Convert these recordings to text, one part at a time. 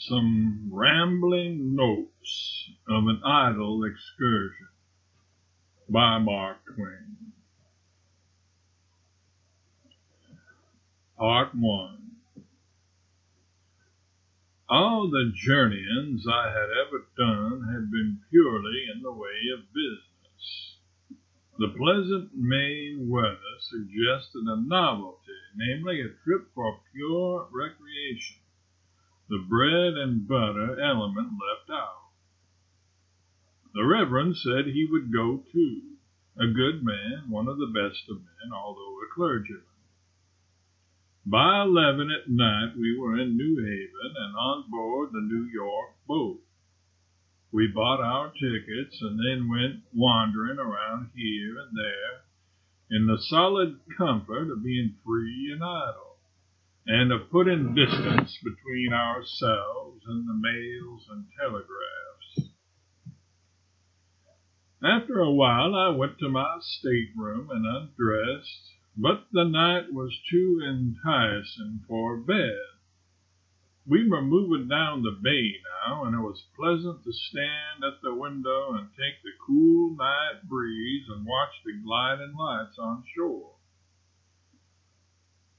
Some Rambling Notes of an Idle Excursion by Mark Twain. Part 1. All the journeyings I had ever done had been purely in the way of business. The pleasant Maine weather suggested a novelty, namely a trip for pure recreation. The bread and butter element left out. The Reverend said he would go too, a good man, one of the best of men, although a clergyman. By 11 at night we were in New Haven and on board the New York boat. We bought our tickets and then went wandering around here and there in the solid comfort of being free and idle, and of putting distance between ourselves and the mails and telegraphs. After a while I went to my stateroom and undressed, but the night was too enticing for bed. We were moving down the bay now, and it was pleasant to stand at the window and take the cool night breeze and watch the gliding lights on shore.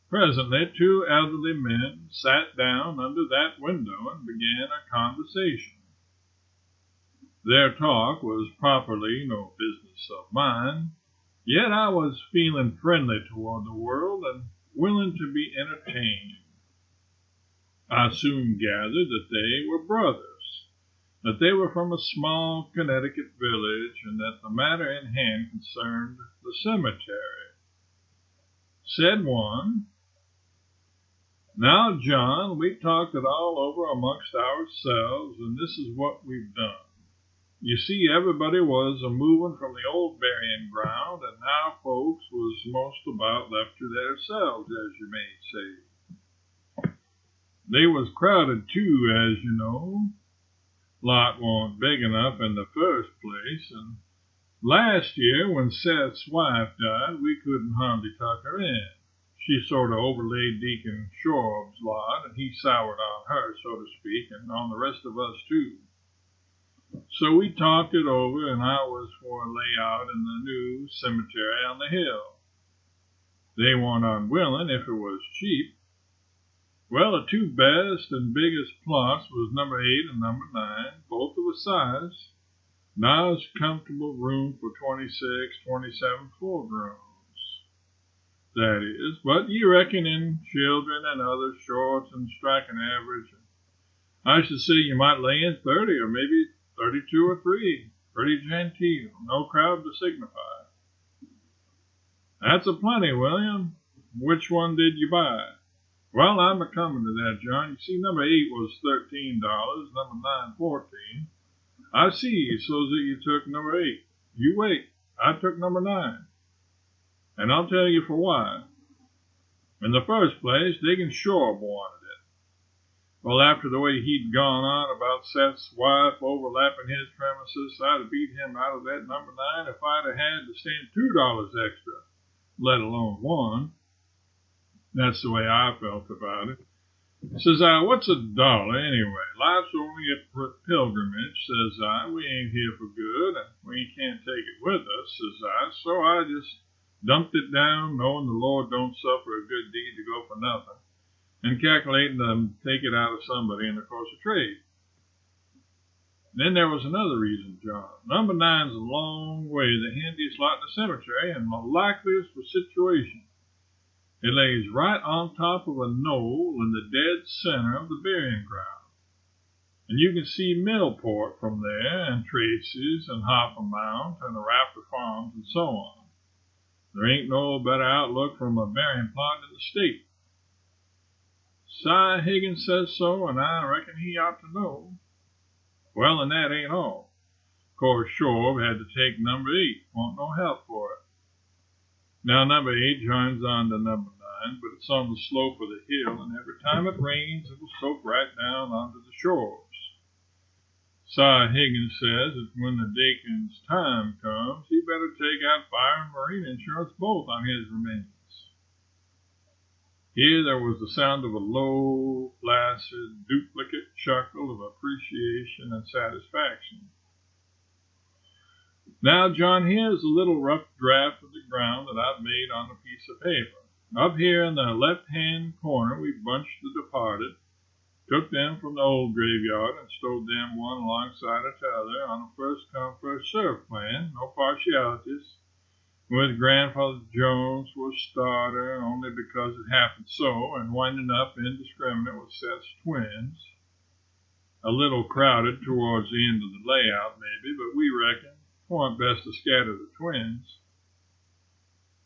Presently, two elderly men sat down under that window and began a conversation. Their talk was properly no business of mine, yet I was feeling friendly toward the world and willing to be entertained. I soon gathered that they were brothers, that they were from a small Connecticut village, and that the matter in hand concerned the cemetery. Said one, "Now, John, we talked it all over amongst ourselves, and this is what we've done. You see, everybody was a-moving from the old burying ground, and now folks was most about left to theirselves, as you may say. They was crowded, too, as you know. Lot warn't big enough in the first place, and last year, when Seth's wife died, we couldn't hardly tuck her in. She sort of overlaid Deacon Shoreb's lot, and he soured on her, so to speak, and on the rest of us, too. So we talked it over, and I was for a layout in the new cemetery on the hill. They weren't unwilling if it was cheap. Well, the two best and biggest plots was number 8 and number 9, both of a size. Nice, comfortable room for 26, 27 full-growns. That is, but you reckon in children and other shorts and strike an average. I should say you might lay in 30 or maybe 32 or 3. Pretty genteel, no crowd to signify." "That's a plenty, William. Which one did you buy?" "Well, I'm a-coming to that, John. You see, number 8 was $13, number 9 $14. I see, so's that you took number 8. You wait, I took number 9. And I'll tell you for why. In the first place, Deacon Shorb wanted it. Well, after the way he'd gone on about Seth's wife overlapping his premises, I'd have beat him out of that number 9 if I'd have had to stand $2 extra, let alone 1. That's the way I felt about it. Says I, what's $1 anyway? Life's only a pilgrimage, says I. We ain't here for good, and we can't take it with us, says I. So I just dumped it down, knowing the Lord don't suffer a good deed to go for nothing, and calculating to take it out of somebody in the course of trade. Then there was another reason, John. Number 9's a long way the handiest lot in the cemetery, and the likeliest for situation. It lays right on top of a knoll in the dead center of the burying ground, and you can see Millport from there, and Tracy's, and Hopper Mount, and the Rafter Farms, and so on. There ain't no better outlook from a burying plot in the state. Si Higgins says so, and I reckon he ought to know. Well, and that ain't all. Of course, Shorb had to take number 8. Want no help for it. Now, number 8 joins on to number 9, but it's on the slope of the hill, and every time it rains, it will soak right down onto the shores. Si Higgins says that when the deacon's time comes, he better take out fire and marine insurance both on his remains. Here there was the sound of a low, placid, duplicate chuckle of appreciation and satisfaction. Now, John, here's a little rough draft of the ground that I've made on a piece of paper. Up here in the left-hand corner, we bunched the departed, took them from the old graveyard, and stowed them one alongside each other on a first-come, first-served plan, no partialities, with Grandfather Jones for starter only because it happened so, and winding up indiscriminate with Seth's twins. A little crowded towards the end of the layout, maybe, but we reckon 'twa'n't best to scatter the twins.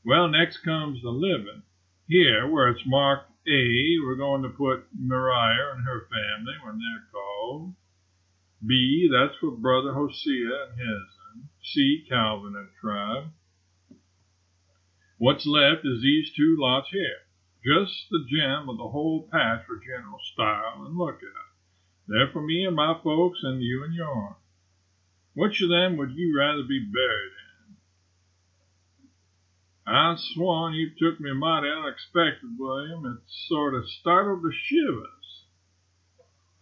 Well, next comes the living. Here, where it's marked A, we're going to put Mariah and her family when they're called. B, that's for Brother Hosea and his. C, Calvin and tribe. What's left is these two lots here, just the gem of the whole patch for general style and look at. They're for me and my folks and you and yourn. Which of them would you rather be buried in? I swan you took me mighty unexpected, William. It sort of startled the shivers.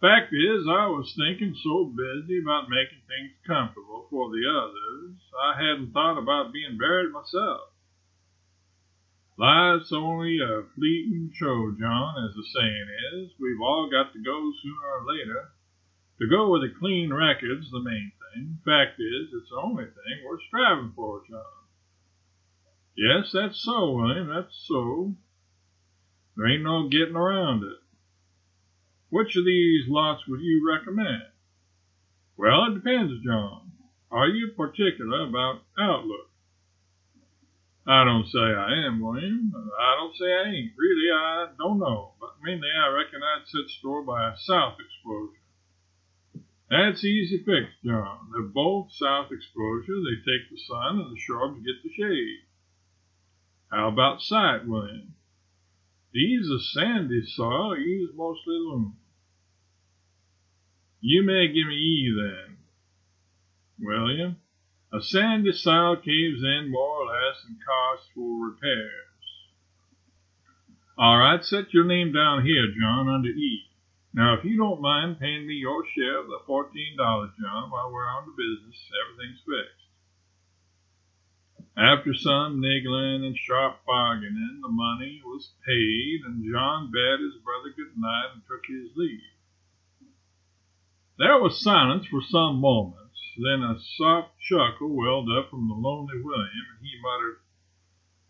Fact is, I was thinking so busy about making things comfortable for the others, I hadn't thought about being buried myself. Life's only a fleeting show, John, as the saying is. We've all got to go sooner or later. To go with a clean record's the main thing. Fact is, it's the only thing worth striving for, John. Yes, that's so, William, that's so. There ain't no getting around it. Which of these lots would you recommend? Well, it depends, John. Are you particular about outlook? I don't say I am, William. I don't say I ain't. Really, I don't know. But mainly I reckon I'd set store by a south exposure. That's easy fixed, John. They're both south exposure. They take the sun and the shrubs get the shade. How about site, William? These are sandy soil. E's mostly loam. You may give me E then. William, a sandy soil caves in more or less and costs for repairs. All right, set your name down here, John, under E. Now, if you don't mind paying me your share of the $14, John, while we're on the business, everything's fixed. After some niggling and sharp bargaining, the money was paid, and John bade his brother good night and took his leave. There was silence for some moments. Then a soft chuckle welled up from the lonely William, and he muttered,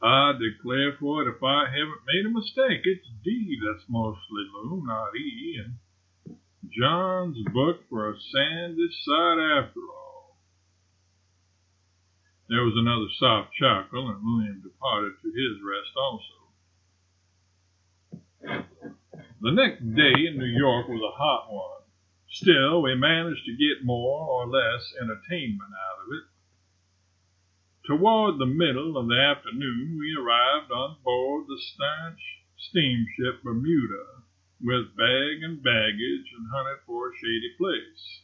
I declare for it, if I haven't made a mistake, it's D that's mostly loam, not E, and John's booked for a sandy side after all. There was another soft chuckle, and William departed to his rest also. The next day in New York was a hot one. Still, we managed to get more or less entertainment out of it. Toward the middle of the afternoon, we arrived on board the stanch steamship Bermuda, with bag and baggage, and hunted for a shady place.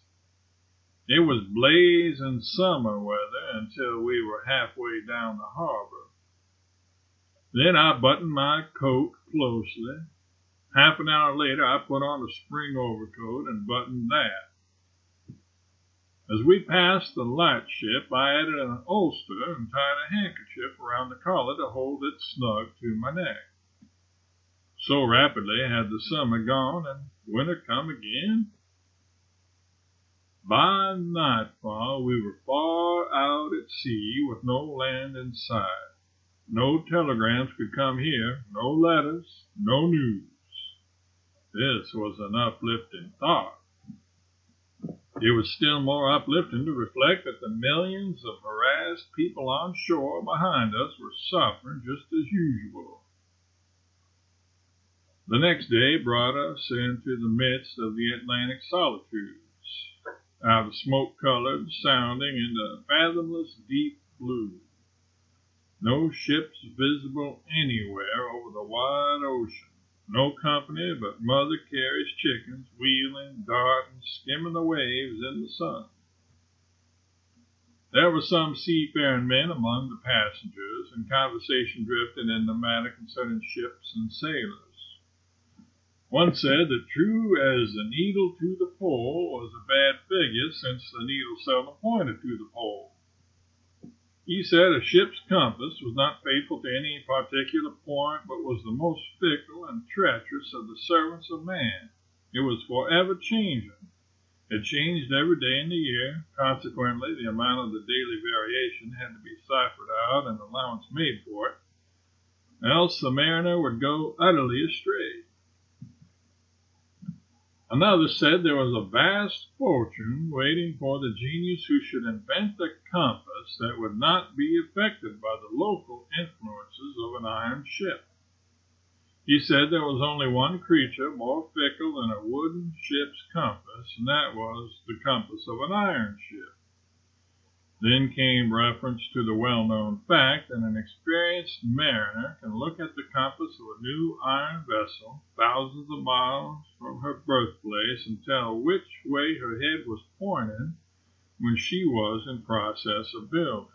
It was blazing summer weather until we were halfway down the harbor. Then I buttoned my coat closely. Half an hour later, I put on a spring overcoat and buttoned that. As we passed the lightship, I added an ulster and tied a handkerchief around the collar to hold it snug to my neck. So rapidly had the summer gone and winter come again. By nightfall, we were far out at sea with no land in sight. No telegrams could come here, no letters, no news. This was an uplifting thought. It was still more uplifting to reflect that the millions of harassed people on shore behind us were suffering just as usual. The next day brought us into the midst of the Atlantic solitudes, out of smoke-colored, sounding into fathomless deep blue. No ships visible anywhere over the wide ocean. No company but Mother Carey's chickens wheeling, darting, skimming the waves in the sun. There were some seafaring men among the passengers, and conversation drifted into matter concerning ships and sailors. One said that true as the needle to the pole was a bad figure, since the needle seldom pointed to the pole. He said a ship's compass was not faithful to any particular point, but was the most fickle and treacherous of the servants of man. It was forever changing. It changed every day in the year. Consequently, the amount of the daily variation had to be ciphered out and allowance made for it, else the mariner would go utterly astray. Another said there was a vast fortune waiting for the genius who should invent a compass that would not be affected by the local influences of an iron ship. He said there was only one creature more fickle than a wooden ship's compass, and that was the compass of an iron ship. Then came reference to the well-known fact that an experienced mariner can look at the compass of a new iron vessel thousands of miles from her birthplace and tell which way her head was pointed when she was in process of building.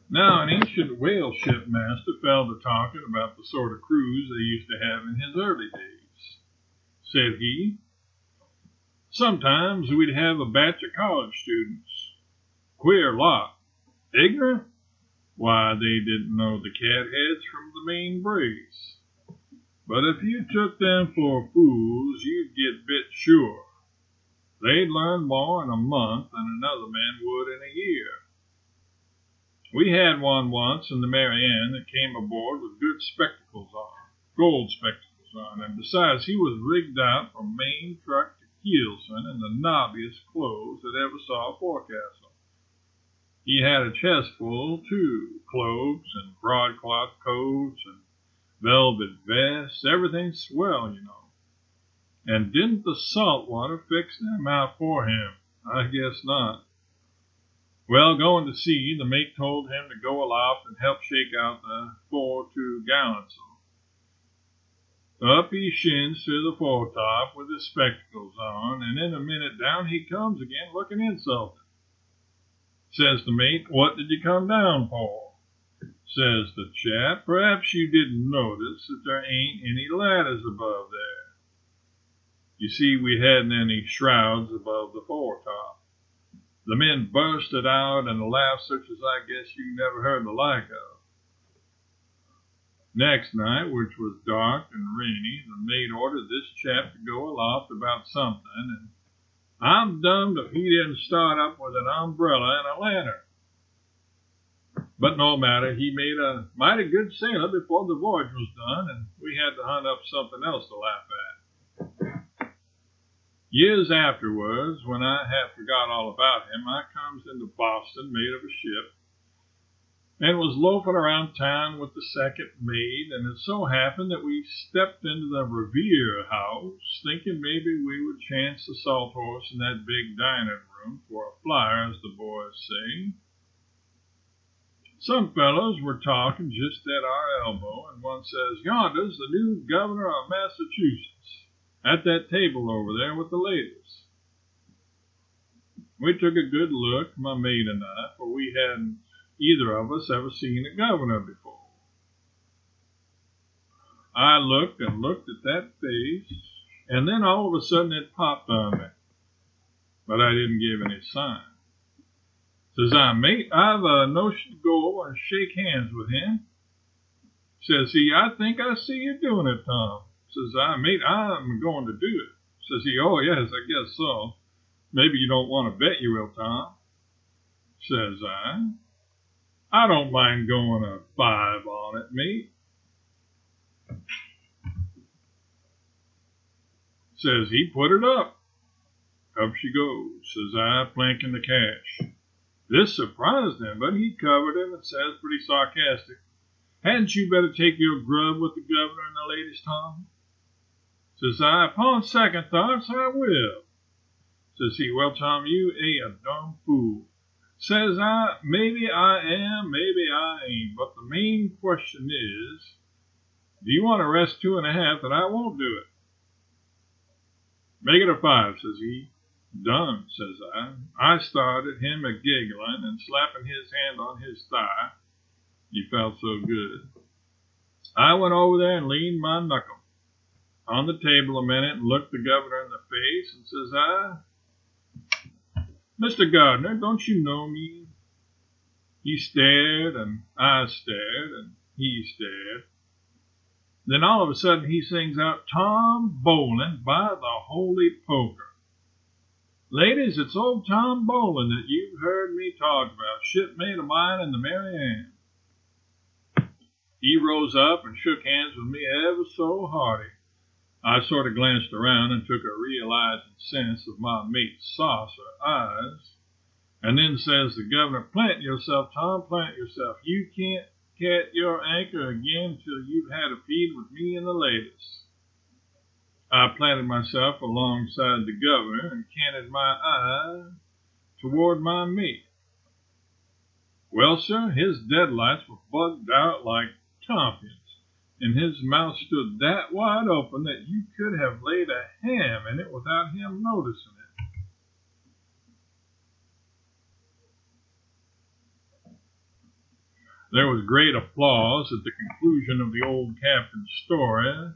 Now, an ancient whale shipmaster fell to talking about the sort of cruise they used to have in his early days. Said he, sometimes we'd have a batch of college students. Queer lot. Ignorant? Why, they didn't know the catheads from the main brace. But if you took them for fools, you'd get bit sure. They'd learn more in a month than another man would in a year. We had one once in the Marianne that came aboard with good spectacles on, gold spectacles on, and besides he was rigged out from main truck to keelson in the knobbiest clothes that ever saw a forecastle. He had a chest full, too, cloaks and broadcloth coats and velvet vests, everything swell, you know. And didn't the salt water fix them out for him? I guess not. Well, going to sea, the mate told him to go aloft and help shake out the fore-to gallantsail. Up he shins to the foretop with his spectacles on, and in a minute down he comes again looking insulted. Says the mate, what did you come down for? Says the chap, perhaps you didn't notice that there ain't any ladders above there. You see, we hadn't any shrouds above the foretop. The men bursted out in a laugh such as I guess you never heard the like of. Next night, which was dark and rainy, the mate ordered this chap to go aloft about something, and I'm dummed if he didn't start up with an umbrella and a lantern. But no matter, he made a mighty good sailor before the voyage was done, and we had to hunt up something else to laugh at. Years afterwards, when I had forgot all about him, I comes into Boston mate of a ship, and was loafing around town with the second mate, and it so happened that we stepped into the Revere House, thinking maybe we would chance the salt horse in that big dining room for a flyer, as the boys say. Some fellows were talking just at our elbow, and one says, yonder's the new governor of Massachusetts, at that table over there with the ladies. We took a good look, my mate and I, for we hadn't either of us ever seen a governor before. I looked and looked at that face, and then all of a sudden it popped on me. But I didn't give any sign. Says I, mate, I've a notion to go over and shake hands with him. Says he, I think I see you doing it, Tom. Says I, mate, I'm going to do it. Says he, oh, yes, I guess so. Maybe you don't want to bet you will, Tom. Says I don't mind going a 5 on it, mate. Says he, put it up. Up she goes. Says I, planking the cash. This surprised him, but he covered him and says pretty sarcastic, hadn't you better take your grub with the governor and the ladies, Tom? Says I, upon second thoughts, I will. Says he, well, Tom, you ain't a darn fool. Says I, maybe I am, maybe I ain't, but the main question is, do you want to rest 2.5 that I won't do it? Make it a 5, says he. Done, says I. I started him a-giggling and slapping his hand on his thigh. He felt so good. I went over there and leaned my knuckle on the table a minute and looked the governor in the face, and says I, Mr. Gardner, don't you know me? He stared, and I stared, and he stared. Then all of a sudden he sings out, Tom Bolin, by the holy poker. Ladies, it's old Tom Bolin that you've heard me talk about, shipmate of mine in the Mary Ann. He rose up and shook hands with me ever so hearty. I sort of glanced around and took a realizing sense of my mate's saucer eyes. And then says the governor, plant yourself, Tom, plant yourself. You can't cat your anchor again till you've had a feed with me and the ladies. I planted myself alongside the governor and canted my eye toward my mate. Well, sir, his deadlights were bugged out like tompions, and his mouth stood that wide open that you could have laid a ham in it without him noticing it. There was great applause at the conclusion of the old captain's story.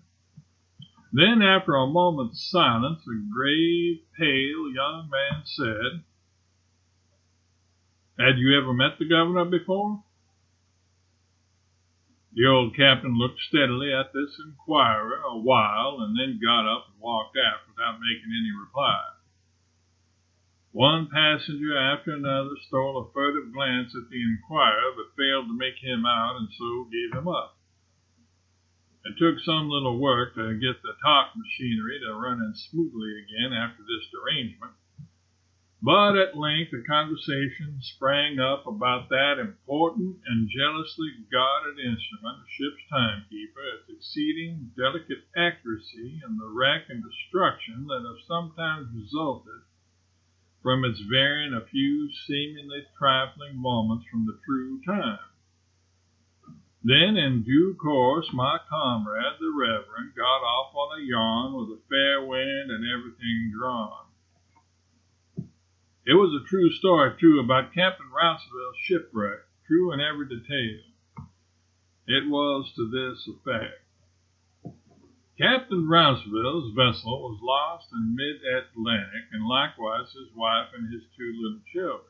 Then, after a moment's silence, a grave, pale young man said, Had you ever met the governor before? The old captain looked steadily at this inquirer a while and then got up and walked out without making any reply. One passenger after another stole a furtive glance at the inquirer, but failed to make him out, and so gave him up. It took some little work to get the talk machinery to running smoothly again after this derangement, but at length a conversation sprang up about that important and jealously guarded instrument, a ship's timekeeper, its exceeding delicate accuracy, and the wreck and destruction that have sometimes resulted from its varying a few seemingly trifling moments from the true time. Then, in due course, my comrade, the Reverend, got off on a yarn with a fair wind and everything drawn. It was a true story, too, about Captain Rouseville's shipwreck, true in every detail. It was to this effect. Captain Rouseville's vessel was lost in mid-Atlantic, and likewise his wife and his 2 little children.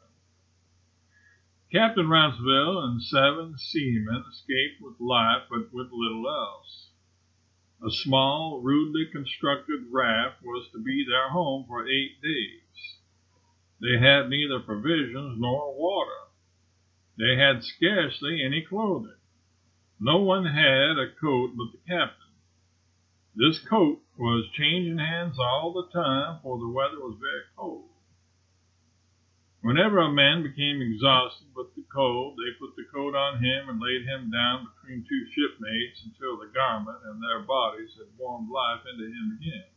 Captain Rouseville and 7 seamen escaped with life, but with little else. A small, rudely constructed raft was to be their home for 8 days. They had neither provisions nor water. They had scarcely any clothing. No one had a coat but the captain. This coat was changing hands all the time, for the weather was very cold. Whenever a man became exhausted with the cold, they put the coat on him and laid him down between 2 shipmates until the garment and their bodies had warmed life into him again.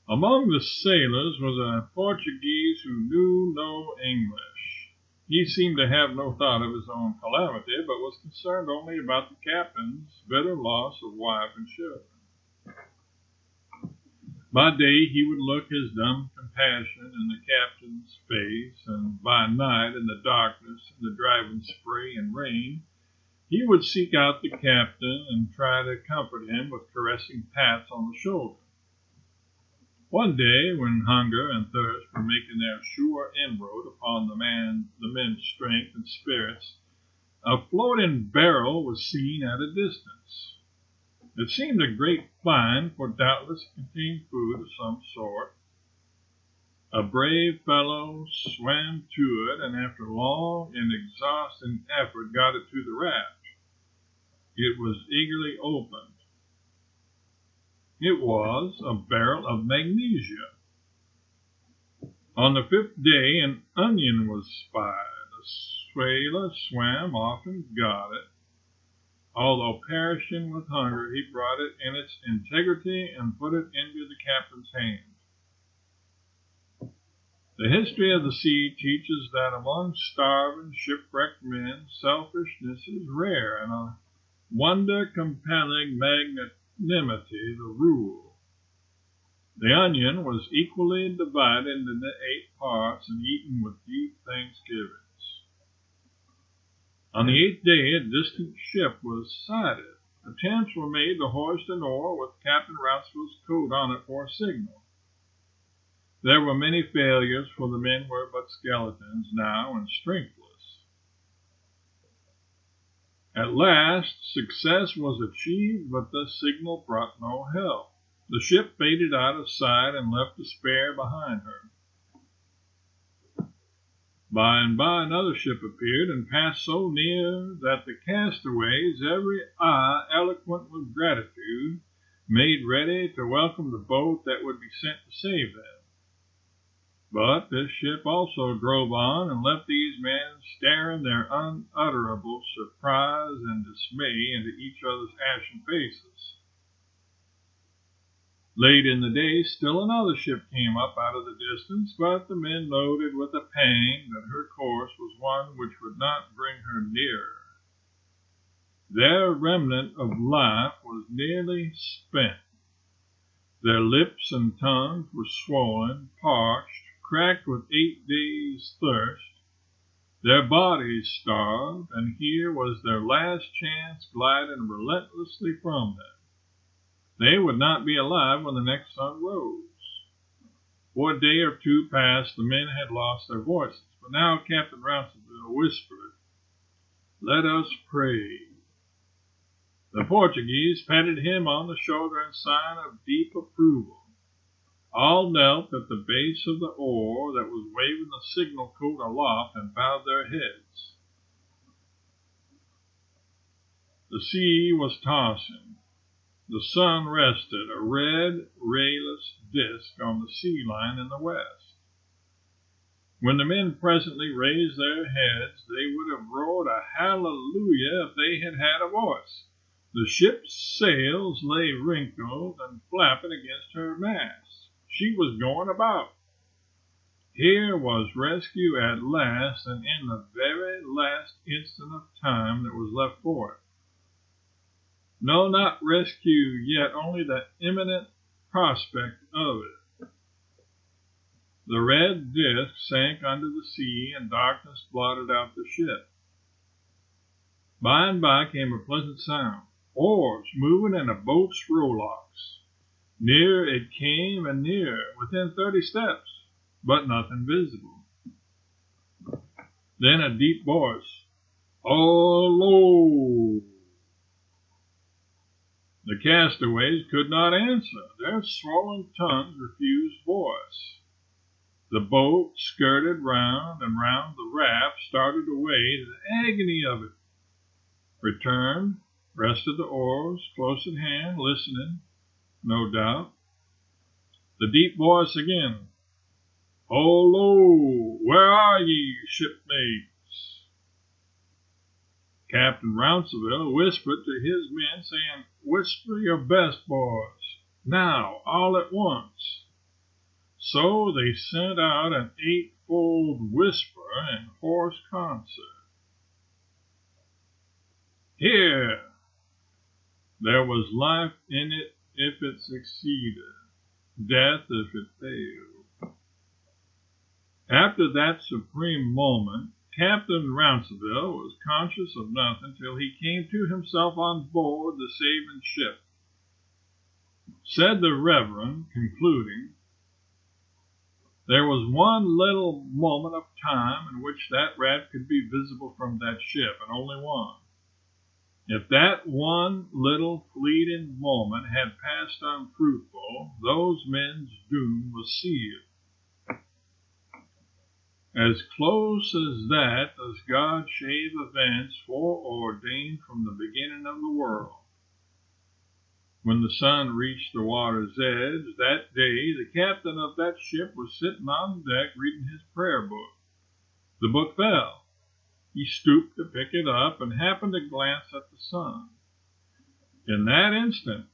Among the sailors was a Portuguese who knew no English. He seemed to have no thought of his own calamity, but was concerned only about the captain's bitter loss of wife and children. By day he would look his dumb compassion in the captain's face, and by night, in the darkness and the driving spray and rain, he would seek out the captain and try to comfort him with caressing pats on the shoulder. One day, when hunger and thirst were making their sure inroad upon the men's strength and spirits, a floating barrel was seen at a distance. It seemed a great find, for doubtless it contained food of some sort. A brave fellow swam to it, and after long and exhausting effort got it to the raft. It was eagerly opened. It was a barrel of magnesia. On the 5th day, an onion was spied. A sailor swam off and got it. Although perishing with hunger, he brought it in its integrity and put it into the captain's hand. The history of the sea teaches that among starving, shipwrecked men, selfishness is rare, and a wonder-compelling magnanimity the rule. The onion was equally divided into 8 parts and eaten with deep thanksgivings. On the 8th day, a distant ship was sighted. Attempts were made to hoist an oar with Captain Rounceville's coat on it for a signal. There were many failures, for the men were but skeletons now and strengthless. At last, success was achieved, but the signal brought no help. The ship faded out of sight and left despair behind her. By and by another ship appeared and passed so near that the castaways, every eye eloquent with gratitude, made ready to welcome the boat that would be sent to save them. But this ship also drove on and left these men staring their unutterable surprise and dismay into each other's ashen faces. Late in the day, still another ship came up out of the distance, but the men noted with a pang that her course was one which would not bring her nearer. Their remnant of life was nearly spent. Their lips and tongues were swollen, parched, cracked with 8 days' thirst. Their bodies starved, and here was their last chance gliding relentlessly from them. They would not be alive when the next sun rose. For a day or two past, the men had lost their voices, but now Captain Rounceville whispered, "Let us pray." The Portuguese patted him on the shoulder in sign of deep approval. All knelt at the base of the oar that was waving the signal coat aloft and bowed their heads. The sea was tossing. The sun rested, a red, rayless disk on the sea line in the west. When the men presently raised their heads, they would have roared a hallelujah if they had had a voice. The ship's sails lay wrinkled and flapping against her masts. She was going about. Here was rescue at last, and in the very last instant of time that was left for it. No, not rescue yet, only the imminent prospect of it. The red disk sank under the sea, and darkness blotted out the ship. By and by came a pleasant sound. Oars moving in a boat's rowlocks. Nearer it came and nearer, within 30 steps, but nothing visible. Then a deep voice, "Hullo!" The castaways could not answer. Their swollen tongues refused voice. The boat skirted round and round the raft, started away, the agony of it. Returned, rested the oars, close at hand, listening, no doubt. The deep voice again, "Hullo! Where are ye, shipmates?" Captain Rounceville whispered to his men, saying, "Whisper your best, boys, now, all at once." So they sent out an 8-fold whisper in hoarse concert. Here! There was life in it if it succeeded, death if it failed. After that supreme moment, Captain Rounceville was conscious of nothing till he came to himself on board the saving ship. Said the Reverend, concluding, "There was one little moment of time in which that raft could be visible from that ship, and only one. If that one little fleeting moment had passed unfruitful, those men's doom was sealed. As close as that does God shave events foreordained from the beginning of the world. When the sun reached the water's edge that day, the captain of that ship was sitting on deck reading his prayer book. The book fell. He stooped to pick it up and happened to glance at the sun. In that instant,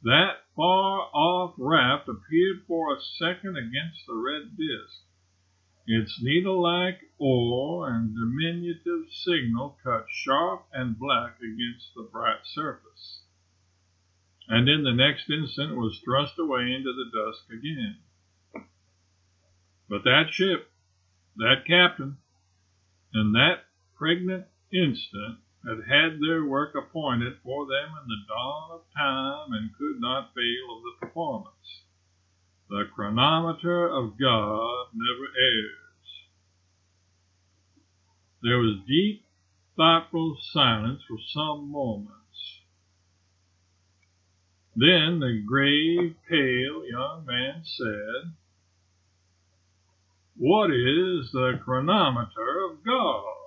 that far-off raft appeared for a second against the red disk. Its needle-like oar and diminutive signal cut sharp and black against the bright surface, and in the next instant was thrust away into the dusk again. But that ship, that captain, and that pregnant instant had had their work appointed for them in the dawn of time and could not fail of the performance. The chronometer of God never errs. There was deep, thoughtful silence for some moments. Then the grave, pale young man said, "What is the chronometer of God?"